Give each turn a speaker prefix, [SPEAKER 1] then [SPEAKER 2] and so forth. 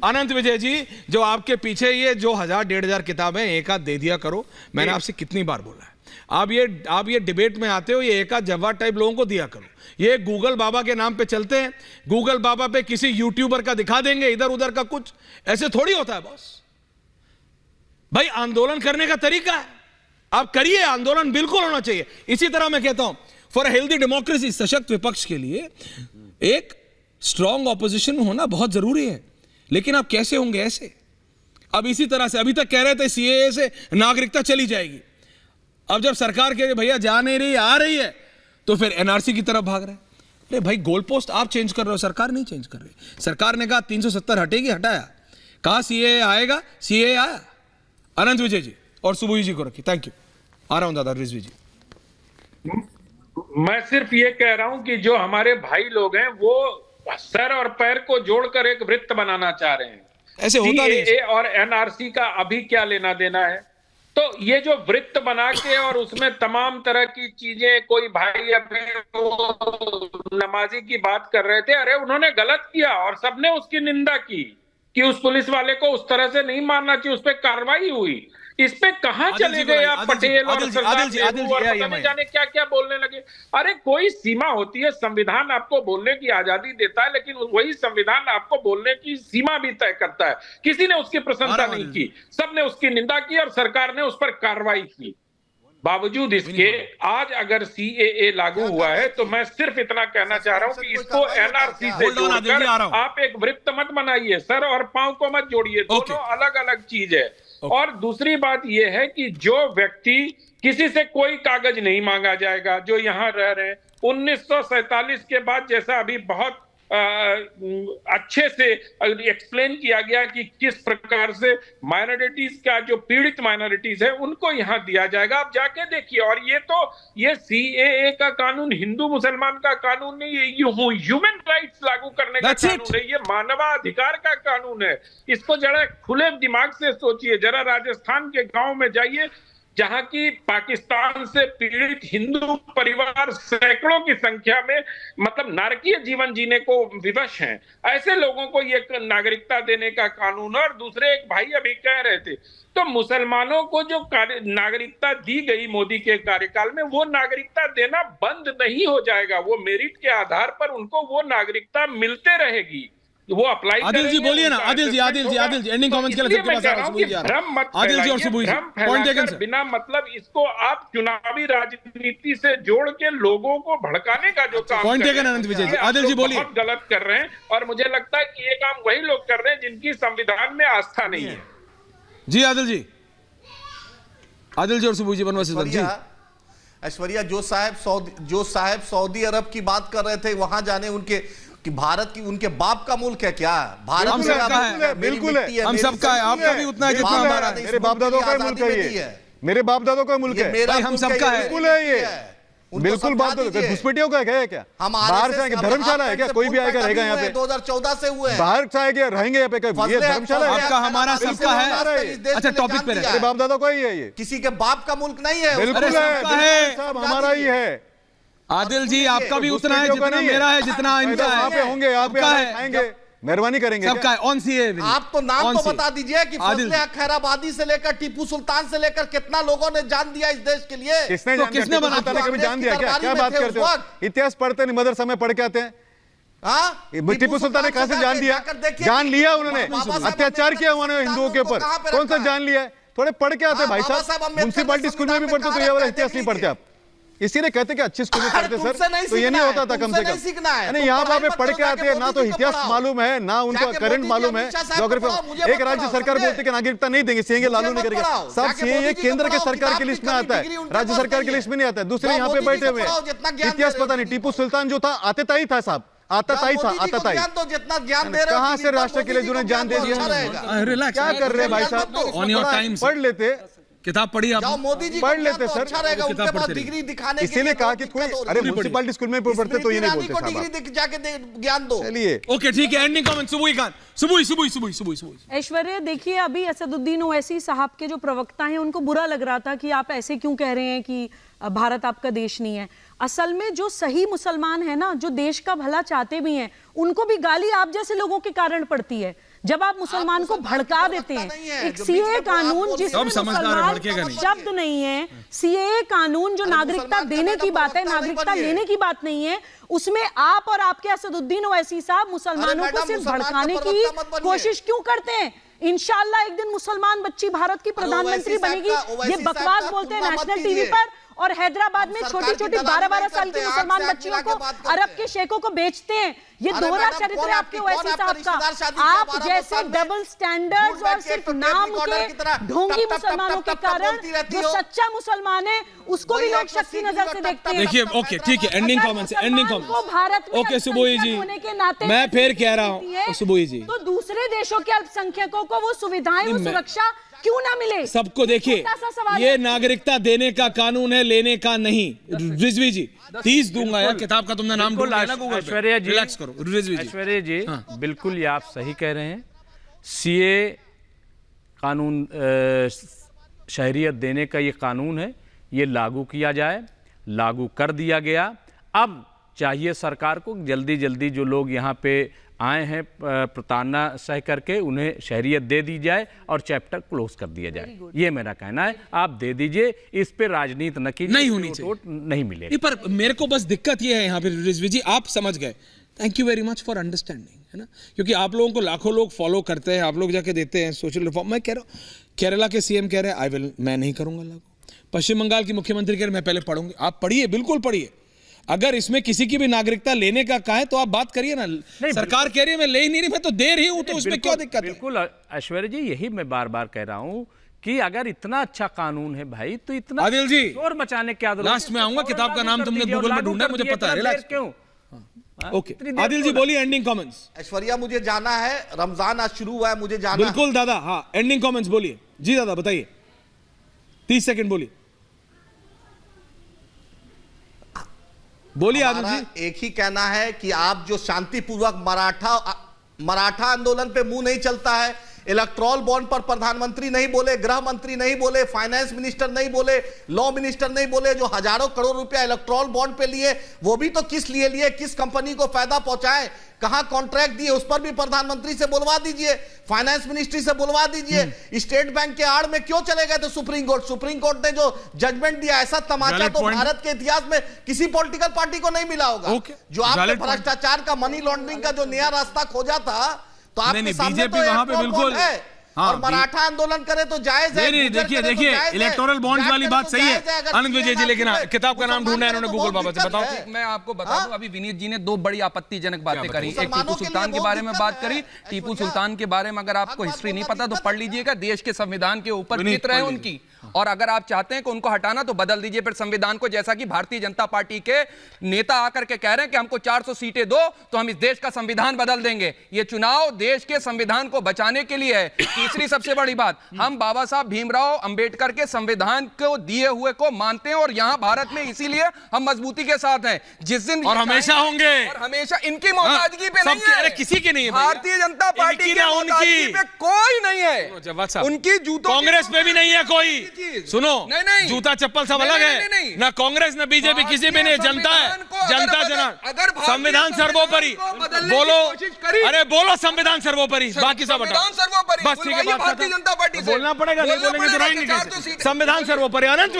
[SPEAKER 1] अनंत विजय जी, जो आपके पीछे ये जो 1000-1500 किताबें एक आध दे दिया करो, मैंने आपसे कितनी बार बोला है। आप ये डिबेट में आते हो, ये एक आध जवाब टाइप लोगों को दिया करो। ये गूगल बाबा के नाम पे चलते हैं, गूगल बाबा पे किसी यूट्यूबर का दिखा देंगे इधर उधर का कुछ, ऐसे थोड़ी होता है बॉस। भाई आंदोलन करने का तरीका है, आप करिए, आंदोलन बिल्कुल होना चाहिए। इसी तरह मैं कहता हूं, फॉर अ हेल्दी डेमोक्रेसी, सशक्त विपक्ष के लिए एक स्ट्रॉन्ग ऑपोजिशन होना बहुत जरूरी है। लेकिन आप कैसे होंगे ऐसे? अब इसी तरह से अभी तक कह रहे थे सीएए से नागरिकता चली जाएगी, अब जब सरकार कह रही भैया जा नहीं रही, आ रही है, तो फिर एनआरसी की तरफ भाग रहे हैं। अरे भाई, गोल पोस्ट आप चेंज कर रहे हो, सरकार नहीं चेंज कर रही। सरकार ने कहा 370 हटेगी, हटाया। कहा सीएए आएगा, सीएए आया। अनंत विजय जी और सुबोही जी को रखिए। Thank you. आ रहा हूं दादा रिजवी जी।
[SPEAKER 2] मैं सिर्फ ये कह रहा हूं कि जो हमारे भाई लोग हैं वो सर और पैर को जोड़कर एक वृत्त बनाना चाह रहे हैं।
[SPEAKER 1] ऐसे होता नहीं।
[SPEAKER 2] सीएए और एनआरसी का अभी क्या लेना देना है? तो ये जो वृत्त बना के और उसमें तमाम तरह की चीजें, कोई भाई अभी वो नमाजी की बात कर रहे थे, अरे उन्होंने गलत किया और सबने उसकी निंदा की कि उस पुलिस वाले को उस तरह से नहीं मारना चाहिए, उस पर कार्रवाई हुई। इस पे कहां चले गए आप पटेल और सरदार नेहरू और पता नहीं जाने क्या क्या बोलने लगे। अरे कोई सीमा होती है, संविधान आपको बोलने की आजादी देता है, लेकिन वही संविधान आपको बोलने की सीमा भी तय करता है। किसी ने उसकी प्रशंसा नहीं की, सबने उसकी निंदा की और सरकार ने उस पर कार्रवाई की। बावजूद इसके आज अगर सीएए लागू हुआ है तो मैं सिर्फ इतना कहना चाह रहा हूं कि इसको एनआरसी से जोड़कर आप एक वृत्त मत बनाइए, सर और पांव को मत जोड़िए, दोनों अलग अलग चीज है। और दूसरी बात यह है कि जो व्यक्ति, किसी से कोई कागज नहीं मांगा जाएगा, जो यहां रह रहे हैं 1947 के बाद, जैसा अभी बहुत अच्छे से एक्सप्लेन किया गया कि किस प्रकार से माइनॉरिटीज का, जो पीड़ित माइनॉरिटीज है, उनको यहां दिया जाएगा। आप जाके देखिए। और ये सीएए का कानून हिंदू मुसलमान का कानून नहीं है, ये ह्यूमन राइट्स लागू करने का कानून है, ये मानवाधिकार का कानून है। इसको जरा खुले दिमाग से सोचिए। जरा राजस्थान के गांव में जाइए, जहां की पाकिस्तान से पीड़ित हिंदू परिवार सैकड़ों की संख्या में मतलब नारकीय जीवन जीने को विवश हैं। ऐसे लोगों को ये नागरिकता देने का कानून। और दूसरे एक भाई अभी कह रहे थे, तो मुसलमानों को जो नागरिकता दी गई मोदी के कार्यकाल में, वो नागरिकता देना बंद नहीं हो जाएगा। वो मेरिट के आधार पर उनको वो नागरिकता मिलते रहेगी, वो अप्लाई।
[SPEAKER 1] आदिल जी बोलिए ना, आदिल जी एंडिंग कमेंट्स के लिए सबके पास आ रहा हूं। आदिल जी और सुबोही जी, पॉइंट टेकन सर।
[SPEAKER 2] बिना मतलब इसको आप चुनावी राजनीति से जोड़ के लोगों को भड़काने का जो काम,
[SPEAKER 1] पॉइंट टेकन अनंत विजय जी। आदिल जी बोलिए।
[SPEAKER 2] बहुत गलत कर रहे हैं और मुझे लगता है कि ये काम वही लोग कर रहे हैं जिनकी संविधान में आस्था नहीं है।
[SPEAKER 1] जी आदिल जी और सुबोही जी बनवासी जी।
[SPEAKER 3] ऐश्वर्या जो साहब सऊदी अरब की बात कर रहे थे, वहां जाने उनके कि भारत की, उनके बाप का मुल्क है क्या? भारत
[SPEAKER 1] हम सबका है, बिल्कुल है, हम सबका है, आपका भी उतना है जितना हमारा है।
[SPEAKER 4] मेरे बाप दादों का मुल्क है ये, मेरे बाप दादों का मुल्क है,
[SPEAKER 1] हम सबका है,
[SPEAKER 4] बिल्कुल है ये, बिल्कुल। बात घुसपैठियों का है क्या? बाहर से आएंगे, धर्मशाला है क्या? कोई भी आएगा रहेगा यहाँ पे?
[SPEAKER 3] 2014 से हुए,
[SPEAKER 4] बाहर से आएंगे रहेंगे यहाँ पे? ये धर्मशाला है
[SPEAKER 1] आपका, हमारा, सबका है। अच्छा टॉपिक पे
[SPEAKER 4] मेरे बाप दादों का ही है ये,
[SPEAKER 3] किसी के बाप का मुल्क नहीं है।
[SPEAKER 4] बिल्कुल है, सब हमारा ही है।
[SPEAKER 1] आदिल जी आपका भी उतना है जितना मेरा है, जितना इनका है।
[SPEAKER 4] यहाँ पे होंगे, यहाँ पे आएंगे, मेहरबानी करेंगे।
[SPEAKER 1] सबका है। ऑन सीए
[SPEAKER 3] आप तो नाम तो बता दीजिए कि फजले खैराबादी से लेकर टीपू सुल्तान से लेकर कितना लोगों ने जान दिया इस देश के लिए।
[SPEAKER 4] किसने कभी जान दिया क्या बात करते हो? इतिहास पढ़ते नहीं, मदरसा में पढ़ के आते हैं। टीपू सुल्तान ने कहां से जान दिया? जान लिया उन्होंने, अत्याचार किया उन्होंने हिंदुओं के ऊपर। कौन सा जान लिया? थोड़े पढ़ के आते भाई साहब, म्युनिसिपैलिटी स्कूल में भी पढ़ते तो ये वाला इतिहास नहीं पढ़ते आप। इसीलिए कहते कि अच्छी स्कूल में पढ़ते सर, तो ये नहीं होता था कम से कम। नहीं, यहाँ वहाँ पे पढ़ के आते हैं, ना तो इतिहास मालूम है, ना उनको करंट मालूम है, ज्योग्राफी। एक राज्य सरकार बोलती कि नागरिकता नहीं देंगे, सीएए लागू नहीं करेंगे। सब सीएए केंद्र के सरकार की लिस्ट में आता है, राज्य सरकार की लिस्ट में नहीं आता है। दूसरे यहाँ पे बैठे हुए, इतिहास पता नहीं। टीपू सुल्तान जो था आतताई था साहब, आतताई था, आतताई।
[SPEAKER 3] जितना ज्ञान दे रहे
[SPEAKER 4] कहां से राष्ट्र के लिए जिन्होंने जान दे दिया?
[SPEAKER 1] रिलैक्स,
[SPEAKER 4] क्या कर रहे हैं भाई साहब?
[SPEAKER 1] ऑन योर टाइम
[SPEAKER 4] पढ़ लेते,
[SPEAKER 1] किताब पढ़ी आप,
[SPEAKER 3] मोदी जी
[SPEAKER 4] पढ़ लेते सर,
[SPEAKER 3] अच्छा रहेगा, उनके पास डिग्री दिखाने के लिए।
[SPEAKER 4] इसीलिए कहा कि कोई, अरे म्युनिसिपैलिटी स्कूल में पढ़ते तो ये नहीं बोलते साहब।
[SPEAKER 3] डिग्री जाके ज्ञान दो।
[SPEAKER 4] चलिए
[SPEAKER 1] ओके ठीक है। एंडिंग कमेंट सुबोही खान। सुबोही।
[SPEAKER 5] ऐश्वर्या देखिए, अभी असदुद्दीन ओवैसी साहब के जो प्रवक्ता हैं उनको बुरा लग रहा था कि आप ऐसे क्यों कह रहे हैं कि भारत आपका देश नहीं है। असल में जो सही मुसलमान है ना, जो देश का भला चाहते भी हैं, उनको भी गाली आप जैसे लोगों के कारण पड़ती है। जब आप मुसलमान को भड़का देते हैं, एक सीए कानून जिसमें मुसलमान शब्द नहीं है, सीए कानून जो नागरिकता देने की बात है, नागरिकता लेने की बात नहीं है, उसमें आप और आपके असदुद्दीन ओवैसी साहब मुसलमानों को सिर्फ भड़काने की कोशिश क्यों करते हैं? इंशाअल्लाह एक दिन मुसलमान बच्ची भारत की प्रधानमंत्री बनेगी, ये बकवास बोलते हैं नेशनल टीवी पर, और हैदराबाद में छोटी छोटी 12-12 साल की मुसलमान बच्चियों को अरब के शेखों को बेचते हैं। ये दोहरा चरित्र है आपके ओवैसी साहब का। आप जैसे डबल स्टैंडर्ड्स और सिर्फ नाम के ढोंगी मुसलमानों के कारण जो सच्चा मुसलमान है उसको भी लोग शक्ति नजर से देखते हैं।
[SPEAKER 1] देखिए, ओके ठीक है, ending comments, ending comments
[SPEAKER 5] Bharat में
[SPEAKER 1] ओके सुबोई जी,
[SPEAKER 5] होने के नाते
[SPEAKER 1] मैं फिर कह रहा हूं सुबोई जी,
[SPEAKER 5] तो दूसरे देशों के अल्पसंख्यकों को वो सुविधाएं, वो सुरक्षा क्यों ना मिले?
[SPEAKER 1] सबको देखिए, ये नागरिकता देने का कानून है, लेने का नहीं। रिजवी जी 30 दूंगा यार, किताब का तुमने नाम ढूंढ लिया ना गूगल पे।
[SPEAKER 6] ऐश्वर्या जी,
[SPEAKER 1] रिलैक्स करो रिजवी जी।
[SPEAKER 6] ऐश्वर्या जी, बिल्कुल ये आप सही कह रहे हैं। सीए कानून, शहरियत देने का ये कानून है, ये लागू किया जाए, लागू कर दिया गया। अब चाहिए सरकार को जल्दी जल्दी जो लोग यहाँ पे आए हैं प्रताड़ना सह करके, उन्हें शहरियत दे दी जाए और चैप्टर क्लोज कर दिया जाए। ये मेरा कहना है, आप दे दीजिए, इस पे राजनीति न कीजिए,
[SPEAKER 1] नहीं होनी चाहिए,
[SPEAKER 6] नहीं मिलेगी।
[SPEAKER 1] पर मेरे को बस दिक्कत ये है यहाँ पे रिजवी जी, आप समझ गए, thank you very much for understanding, है ना, क्योंकि आप लोगों को लाखों लोग फॉलो करते हैं, आप लोग जाके देते हैं सोशल रिफॉर्म। मैं कह रहा हूँ, केरला के सीएम कह रहे हैं मैं नहीं करूंगा लागू, पश्चिम बंगाल की मुख्यमंत्री कह रहे मैं पहले पढ़ूंगी। आप पढ़िए, बिल्कुल पढ़िए, अगर इसमें किसी की भी नागरिकता लेने का कहा है तो आप बात करिए ना। सरकार कह रही है मैं ले ही नहीं रही, मैं तो दे रही हूं, तो उसमें क्या दिक्कत है?
[SPEAKER 6] बिल्कुल ऐश्वर्या जी, यही मैं बार बार कह रहा हूं कि अगर इतना अच्छा कानून है भाई, तो इतना
[SPEAKER 1] आदिल जी
[SPEAKER 6] शोर मचाने क्या जरूरत?
[SPEAKER 1] लास्ट में आऊंगा, किताब का नाम तुमने गूगल में ढूंढा, मुझे पता है, रिलैक्स
[SPEAKER 6] क्यों?
[SPEAKER 1] ओके आदिल जी बोलिए, एंडिंग कमेंट्स।
[SPEAKER 3] ऐश्वर्या मुझे जाना है, रमजान आज शुरू हुआ है, मुझे जाना।
[SPEAKER 1] बिल्कुल दादा, हाँ एंडिंग कमेंट्स बोलिए जी दादा, बताइए 30 सेकंड बोलिए, बोलिए आदिल जी।
[SPEAKER 3] एक ही कहना है कि आप जो शांतिपूर्वक मराठा आंदोलन पे मुंह नहीं चलता है, इलेक्ट्रॉल बॉन्ड पर प्रधानमंत्री नहीं बोले, गृह मंत्री नहीं बोले, फाइनेंस मिनिस्टर नहीं बोले, लॉ मिनिस्टर नहीं बोले, जो हजारों करोड़ रुपया इलेक्ट्रॉल बॉन्ड पे लिए, वो भी तो किस लिए लिए, किस कंपनी को फायदा पहुंचाए, कहां कॉन्ट्रैक्ट दिए, उस पर भी प्रधानमंत्री से बुलवा दीजिए, फाइनेंस मिनिस्ट्री से बुलवा दीजिए। स्टेट बैंक के आड़ में क्यों चले गए थे सुप्रीम कोर्ट ने जो जजमेंट दिया, ऐसा तमाचा तो भारत के इतिहास में किसी पॉलिटिकल पार्टी को नहीं मिला होगा। जो आपने भ्रष्टाचार का, मनी लॉन्ड्रिंग का जो नया रास्ता खोजा था, तो आपके सामने तो
[SPEAKER 1] वहां पे बिल्कुल
[SPEAKER 3] है। और मराठा आंदोलन करे तो जायज है।
[SPEAKER 1] नहीं देखिए इलेक्टोरल बॉन्ड्स वाली बात सही है आनंद विजय जी, लेकिन किताब का नाम ढूंढना है इन्होंने गूगल बाबा से, बताओ।
[SPEAKER 7] मैं आपको बता दूं, अभी विनीत जी ने 2 बड़ी आपत्तिजनक बातें करी। एक टीपू सुल्तान के बारे में बात करी। टीपू सुल्तान के बारे में अगर आपको हिस्ट्री नहीं पता तो पढ़ लीजिएगा, देश के संविधान के ऊपर चित्र है उनकी, और अगर आप चाहते हैं कि उनको हटाना तो बदल दीजिए फिर संविधान को, जैसा कि भारतीय जनता पार्टी के नेता आकर के कह रहे हैं कि हमको 400 सीटें दो तो हम इस देश का संविधान बदल देंगे। ये चुनाव देश के संविधान को बचाने के लिए है। तीसरी सबसे बड़ी बात, हम बाबा साहब भीमराव अंबेडकर के संविधान को दिए हुए को मानते हैं, और यहां भारत में इसीलिए हम मजबूती के साथ हैं। जिस दिन
[SPEAKER 1] और हमेशा होंगे,
[SPEAKER 7] और हमेशा इनकी मोहताजगी पे नहीं है,
[SPEAKER 1] अरे किसी की नहीं है,
[SPEAKER 7] भारतीय जनता पार्टी की मोहताजगी पे कोई नहीं है, उनकी जूतों,
[SPEAKER 1] कांग्रेस में भी नहीं है कोई। सुनो,
[SPEAKER 7] नहीं,
[SPEAKER 1] जूता चप्पल सब अलग है ना, कांग्रेस ना बीजेपी, किसी भी नहीं, जनता है, जनता जनाब। संविधान सर्वोपरि बोलो, अरे बोलो संविधान सर्वोपरि, बाकी सब हटाओ, बस ठीक है,
[SPEAKER 7] भारतीय जनता पार्टी
[SPEAKER 1] बोलना पड़ेगा, नहीं बोलेंगे तो रहेंगे कैसे? संविधान सर्वोपरि। अनंत